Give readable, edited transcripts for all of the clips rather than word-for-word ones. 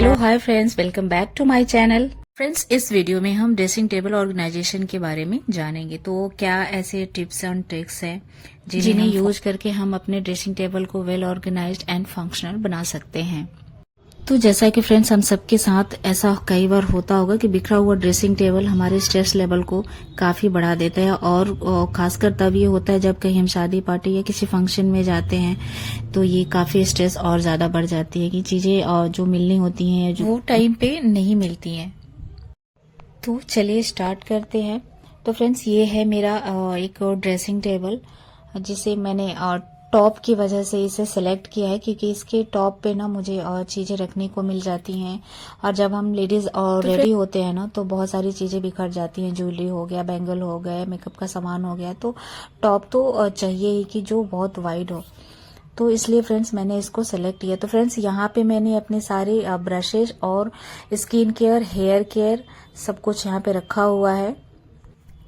Hello hi friends, welcome back to my channel. Friends, इस video में हम dressing table organisation के बारे में जानेंगे। तो क्या ऐसे टिप्स एंड ट्रिक्स हैं जिन्हें यूज करके हम अपने ड्रेसिंग टेबल को वेल ऑर्गेनाइज्ड एंड फंक्शनल बना सकते हैं। तो जैसा कि फ्रेंड्स हम सबके साथ ऐसा कई बार होता होगा कि बिखरा हुआ ड्रेसिंग टेबल हमारे स्ट्रेस लेवल को काफी बढ़ा देता है, और खासकर तब ये होता है जब कहीं हम शादी पार्टी या किसी फंक्शन में जाते हैं तो ये काफी स्ट्रेस और ज्यादा बढ़ जाती है कि चीजें जो मिलनी होती हैं जो वो टाइम पे नहीं मिलती हैं। तो चलिए स्टार्ट करते हैं। तो फ्रेंड्स, ये है मेरा एक ड्रेसिंग टेबल जिसे मैंने टॉप की वजह से इसे सेलेक्ट किया है, क्योंकि इसके टॉप पे ना मुझे चीजें रखने को मिल जाती हैं। और जब हम लेडीज रेडी होते हैं ना तो बहुत सारी चीजें बिखर जाती हैं। ज्वेलरी हो गया, बैंगल हो गए, मेकअप का सामान हो गया। तो टॉप तो चाहिए ही कि जो बहुत वाइड हो। तो इसलिए फ्रेंड्स मैंने इसको सेलेक्ट किया। तो फ्रेंड्स, यहाँ पे मैंने अपने सारे ब्रशेज और स्किन केयर, हेयर केयर सब कुछ यहाँ पे रखा हुआ है।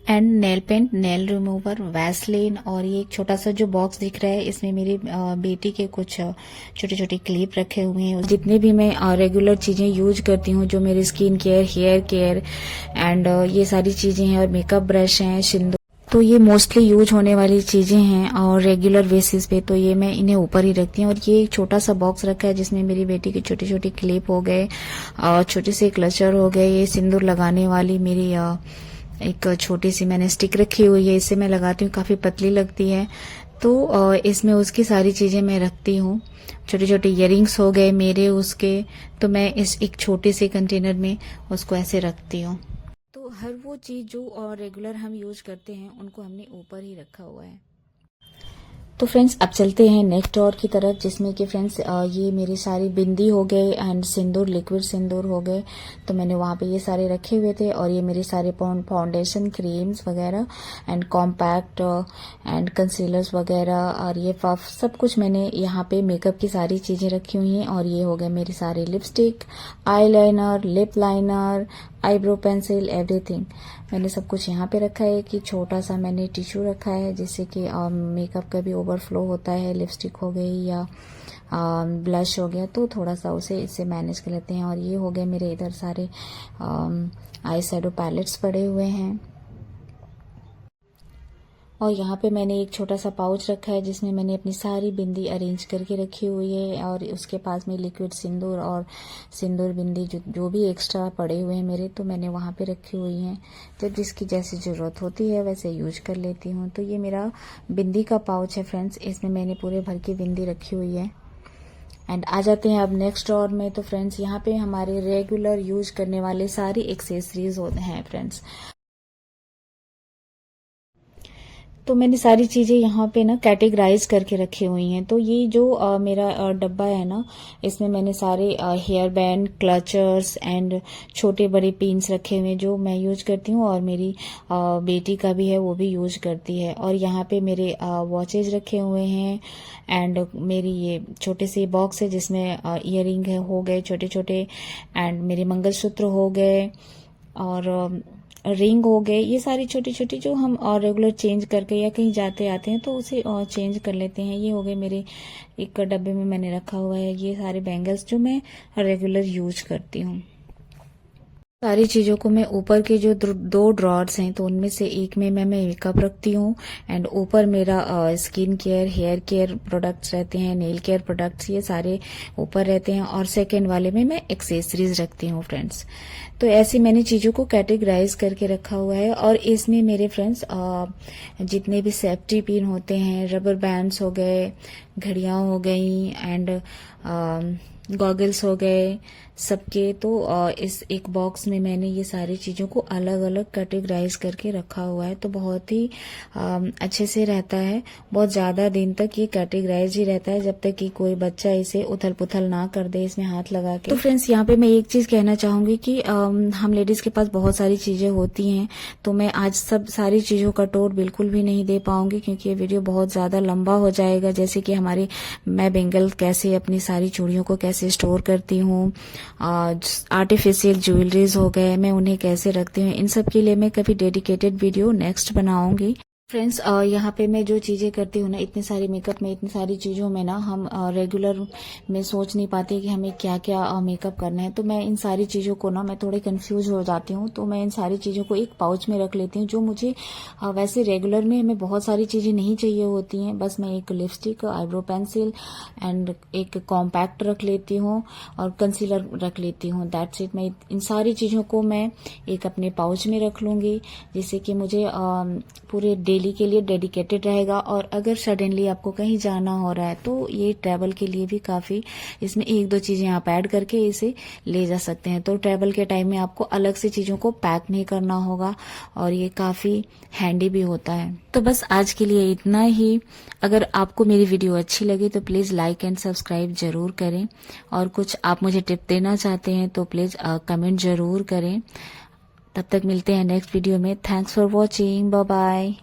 And nail paint, nail remover, Vaseline, और ये एक छोटा सा जो बॉक्स दिख रहा है इसमें मेरी बेटी के कुछ छोटे छोटे क्लिप रखे हुए हैं। जितने भी मैं रेगुलर चीजें यूज करती हूँ, जो मेरी skin care, hair care and ये सारी चीजें हैं, और मेकअप ब्रश हैं, सिंदूर, तो ये मोस्टली यूज होने वाली चीजें हैं और रेगुलर बेसिस पे, तो ये मैं इन्हें ऊपर ही रखती हूँ। और ये एक छोटा सा बॉक्स रखा है जिसमें मेरी बेटी के छोटे छोटे क्लिप हो गए, छोटे से क्लचर हो गए, ये सिंदूर लगाने वाली मेरी एक छोटी सी मैंने स्टिक रखी हुई है, इसे मैं लगाती हूँ, काफी पतली लगती है। तो इसमें उसकी सारी चीजें मैं रखती हूँ। छोटे छोटे इयररिंग्स हो गए मेरे, उसके, तो मैं इस एक छोटे से कंटेनर में उसको ऐसे रखती हूँ। तो हर वो चीज जो रेगुलर हम यूज करते हैं उनको हमने ऊपर ही रखा हुआ है। तो फ्रेंड्स, अब चलते हैं नेक्स्ट डॉर की तरफ, जिसमें कि फ्रेंड्स ये मेरी सारी बिंदी हो गए एंड सिंदूर, लिक्विड सिंदूर हो गए। तो मैंने वहाँ पे ये सारे रखे हुए थे। और ये मेरे सारे फाउंडेशन, क्रीम्स वगैरह एंड कॉम्पैक्ट एंड कंसीलर्स वगैरह, और ये पफ, सब कुछ मैंने यहाँ पे मेकअप की सारी चीजें रखी हुई हैं। और ये हो गए मेरी सारी lipstick, eyeliner, lip liner, eyebrow pencil, everything मैंने सब कुछ यहाँ पे रखा है। कि छोटा सा मैंने टिश्यू रखा है जिससे कि मेकअप का भी ओवरफ्लो होता है, लिपस्टिक हो गई या ब्लश हो गया तो थोड़ा सा उसे इससे मैनेज कर लेते हैं। और ये हो गए मेरे इधर सारे आई शैडो पैलेट्स पड़े हुए हैं। और यहाँ पे मैंने एक छोटा सा पाउच रखा है जिसमें मैंने अपनी सारी बिंदी अरेंज करके रखी हुई है। और उसके पास में लिक्विड सिंदूर और सिंदूर बिंदी जो भी एक्स्ट्रा पड़े हुए हैं मेरे, तो मैंने वहाँ पे रखी हुई हैं। जब जिसकी जैसी ज़रूरत होती है वैसे यूज कर लेती हूँ। तो ये मेरा बिंदी का पाउच है फ्रेंड्स, इसमें मैंने पूरे भर की बिंदी रखी हुई है। एंड आ जाते हैं अब नेक्स्ट ड्रॉर में। तो फ्रेंड्स, यहाँ पे हमारे रेगुलर यूज करने वाले सारी एक्सेसरीज होते हैं फ्रेंड्स। तो मैंने सारी चीजें यहाँ पे ना कैटेगराइज करके रखी हुई हैं। तो ये जो मेरा डब्बा है ना, इसमें मैंने सारे हेयर बैंड, क्लचर्स एंड छोटे बड़े पिन्स रखे हुए हैं जो मैं यूज करती हूँ, और मेरी बेटी का भी है, वो भी यूज करती है। और यहाँ पे मेरे वॉचेज रखे हुए हैं एंड मेरी ये छोटे से बॉक्स है जिसमें इयररिंग हो गए छोटे छोटे, एंड मेरे मंगलसूत्र हो गए और रिंग हो गए। ये सारी छोटी छोटी जो हम रेगुलर चेंज करके या कहीं जाते आते हैं तो उसे चेंज कर लेते हैं। ये हो गए मेरे एक डब्बे में मैंने रखा हुआ है ये सारे बैंगल्स जो मैं रेगुलर यूज करती हूँ। सारी चीजों को मैं ऊपर के जो दो ड्रॉर्स हैं तो उनमें से एक में मैं मेकअप रखती हूँ, एंड ऊपर मेरा skin care, hair care products रहते हैं, नेल केयर प्रोडक्ट्स, ये सारे ऊपर रहते हैं। और सेकंड वाले में मैं एक्सेसरीज रखती हूँ फ्रेंड्स। तो ऐसे मैंने चीजों को कैटेगराइज करके रखा हुआ है। और इसमें मेरे फ्रेंड्स जितने भी सेफ्टी पिन होते हैं, रबर बैंड्स हो गए, घड़ियां हो गई एंड गॉगल्स हो गए सबके, तो इस एक बॉक्स में मैंने ये सारी चीजों को अलग अलग कैटेगराइज करके रखा हुआ है। तो बहुत ही अच्छे से रहता है, बहुत ज्यादा दिन तक ये कैटेगराइज ही रहता है जब तक कि कोई बच्चा इसे उथल पुथल ना कर दे इसमें हाथ लगा के। तो फ्रेंड्स, यहाँ पे मैं एक चीज कहना चाहूंगी कि हम लेडीज के पास बहुत सारी चीजें होती हैं, तो मैं आज सब सारी चीजों का टूर बिल्कुल भी नहीं दे पाऊंगी क्योंकि ये वीडियो बहुत ज्यादा लंबा हो जाएगा। जैसे कि मैं बेंगल कैसे, अपनी सारी चूड़ियों को कैसे स्टोर करती हूँ, आर्टिफिशियल ज्वेलरीज हो गए मैं उन्हें कैसे रखती हूँ, इन सब के लिए मैं कभी डेडिकेटेड वीडियो नेक्स्ट बनाऊंगी। फ्रेंड्स यहाँ पे मैं जो चीज़ें करती हूँ ना, इतने सारे मेकअप में, इतनी सारी चीज़ों में ना, हम रेगुलर में सोच नहीं पाते कि हमें क्या क्या मेकअप करना है। तो मैं इन सारी चीज़ों को ना, मैं थोड़ी कंफ्यूज हो जाती हूँ। तो मैं इन सारी चीज़ों को एक पाउच में रख लेती हूँ, जो मुझे वैसे रेगुलर में हमें बहुत सारी चीज़ें नहीं चाहिए होती हैं। बस मैं एक लिपस्टिक, आईब्रो पेंसिल एंड एक कॉम्पैक्ट रख लेती हूँ और कंसीलर रख लेती हूँ। That's it. मैं इन सारी चीज़ों को मैं एक अपने पाउच में रख लूँगी, जिससे कि मुझे पूरे डेली के लिए डेडिकेटेड रहेगा। और अगर सडनली आपको कहीं जाना हो रहा है तो ये ट्रैवल के लिए भी काफ़ी, इसमें एक दो चीज़ें आप ऐड करके इसे ले जा सकते हैं। तो ट्रैवल के टाइम में आपको अलग से चीज़ों को पैक नहीं करना होगा और ये काफ़ी हैंडी भी होता है। तो बस आज के लिए इतना ही। अगर आपको मेरी वीडियो अच्छी लगी तो प्लीज़ लाइक एंड सब्सक्राइब जरूर करें, और कुछ आप मुझे टिप देना चाहते हैं तो प्लीज़ कमेंट जरूर करें। तब तक मिलते हैं नेक्स्ट वीडियो में। Thanks for watching. Bye bye.